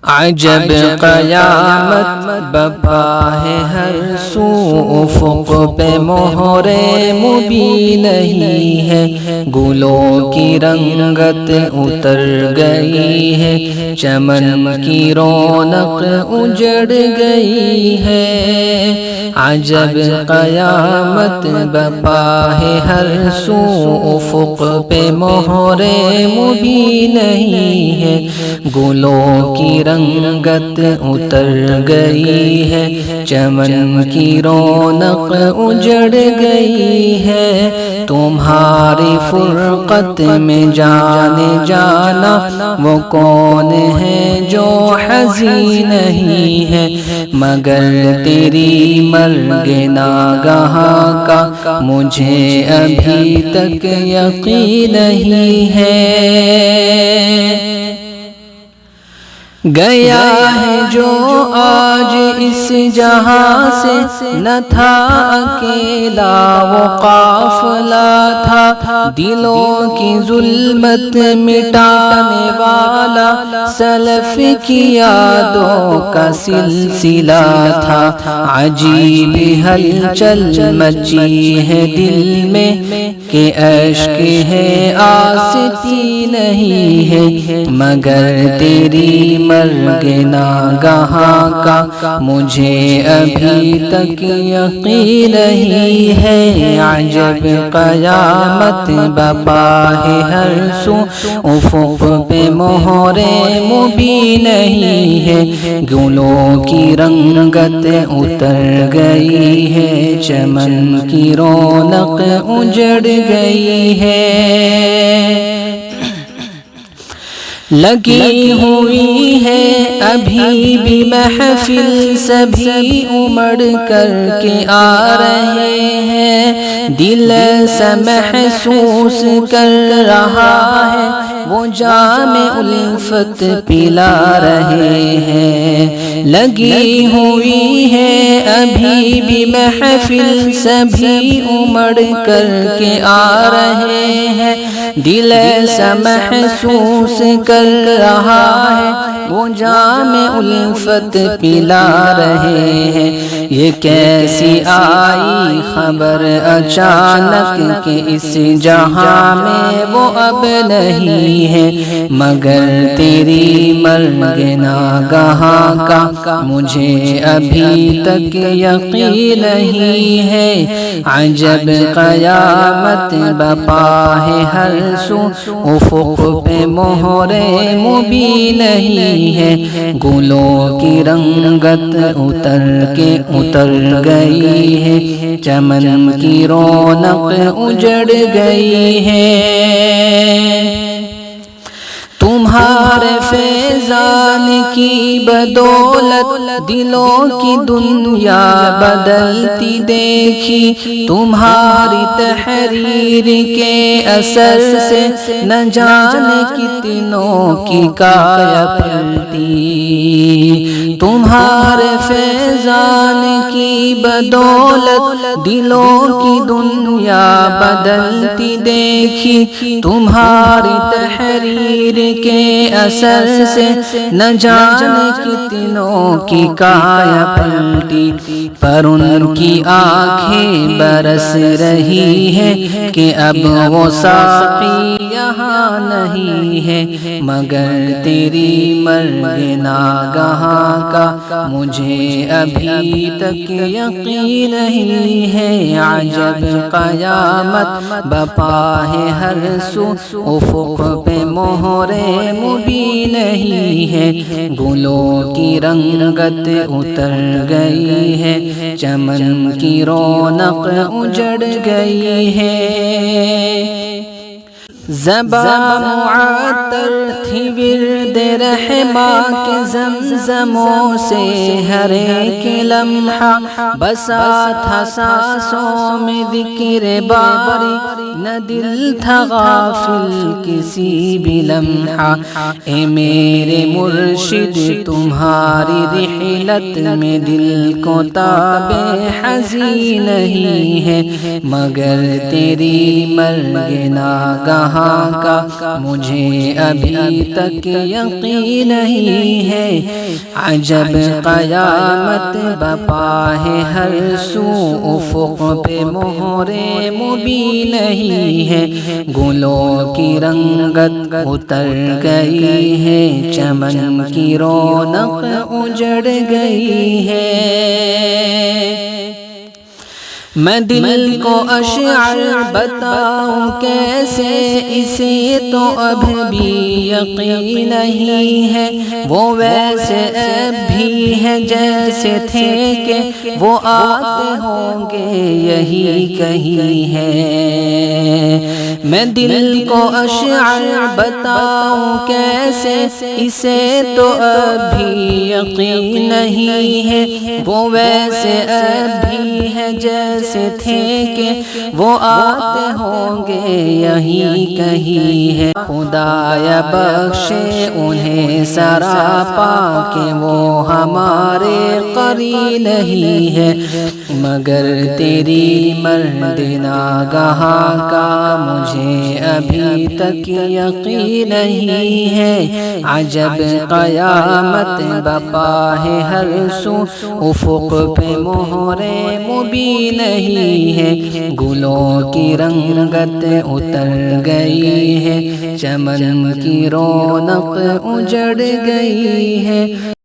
عجب قیامت بپا ہے ہر سو، افق پہ مہر مبین نہیں ہے، گلوں کی رنگت اتر گئی ہے، چمن کی رونق اجڑ گئی ہے۔ عجب قیامت بپا ہے ہر سو، افق پہ مہر مبین نہیں ہے، گلوں کی رنگت اتر گئی ہے، چمن کی رونق اجڑ گئی ہے۔ تمہاری فرقت میں جانے جانا وہ کون ہے جو حزین نہیں ہے، مگر تیری مرگ ناگہاں کا مجھے ابھی تک یقین نہیں ہے۔ گیا ہے جو آج اس جہاں سے، نہ تھا اکیلا وہ قافلہ تھا، دلوں کی ظلمت مٹانے والا سلف کی یادوں کا سلسلہ تھا۔ عجیب ہلچل مچی ہے دل میں کہ اشک ہے آستی نہیں ہے، مگر تیری مرگ ناگہاں کا مجھے ابھی تک یقین نہیں ہے۔ عجب قیامت بپا ہے ہر سو، افق پہ مہر مبین نہیں ہے، گلوں کی رنگت اتر گئی ہے، چمن کی رونق اجڑ گئی ہے۔ لگی ہوئی ہے ابھی بھی محفل، سبھی امڑ کر کے آ رہے ہیں، دل سے محسوس کر رہا ہے وہ جام الفت پلا رہے ہیں۔ لگی ہوئی ہے ابھی بھی محفل، سبھی امڑ کر کے آ رہے ہیں، دل سے محسوس کر رہا ہے وہ جام الفت پلا رہے ہیں۔ یہ کیسی آئی خبر اچانک کہ اس جہاں میں وہ اب نہیں ہے، مگر تیری مرگ ناگہاں کا مجھے ابھی تک یقین نہیں ہے۔ عجب قیامت بپا ہے ہر سو، افق پہ مہر مبین نہیں ہے، گلوں کی رنگت اتر گئی ہے، چمن کی رونق اجڑ گئی ہے۔ تمہارے فیضان کی بدولت دلوں کی دنیا بدلتی دیکھی، تمہاری تحریر کے اثر سے نہ جانے کتنوں کی کایا پلٹی۔ تمہارے فیضان کی بدولت دلوں کی دنیا بدلتی دیکھی، تمہاری تحریر کے اثر سے نہ جانے کتنوں کی کایا پلٹی، پر ان کی آنکھیں برس رہی ہے کہ اب وہ ساقی یہاں نہیں ہے، مگر تیری مرگ ناگہاں کا مجھے ابھی تک یقین نہیں ہے۔ عجب قیامت بپا ہے ہر سو، افق پہ مہر مبین نہیں ہے، گلوں کی رنگت اتر گئی ہے، چمن کی رونق اجڑ گئی ہے۔ زباں معطر تھی ورد رحماں کے زمزموں سے، ہر ایک لمحہ بسا تھا سانسوں میں ذکر باری، نہ دل تھا غافل کسی بھی لمحہ۔ اے میرے مرشد تمہاری رحلت میں دل کو تاب حزین نہیں ہے، مگر تیری مرگ ناگہاں گہاں کا مجھے ابھی تک یقین نہیں ہے، عجب قیامت بپا ہے ہر سو، افق پہ مہر مبین نہیں ہے، گلوں کی رنگت اتر گئی ہے، چمن کی رونق اجڑ گئی ہے۔ میں دل کو اشعار بتاؤں کیسے، اسے تو اب بھی یقین نہیں ہے، وہ ویسے اب بھی ہے جیسے تھے کہ وہ آتے ہوں گے یہی کہیں ہے۔ میں دل کو اشعار بتاؤں کیسے، اسے تو اب بھی یقین نہیں ہے، وہ ویسے اب بھی ہے جیسے تھے کہ وہ آتے ہوں گے یہی کہیں ہے۔ خدایا بخشے انہیں سراپا کہ وہ ہمارے قریب نہیں ہے، مگر تیری مرد ناگہاں کا مجھے ابھی تک یقین نہیں ہے، عجب قیامت بپا ہے ہر سو، افق پہ مہر مبین نہیں ہے، گلوں کی رنگت اتر گئی ہے، چمن کی رونق اجڑ گئی ہے۔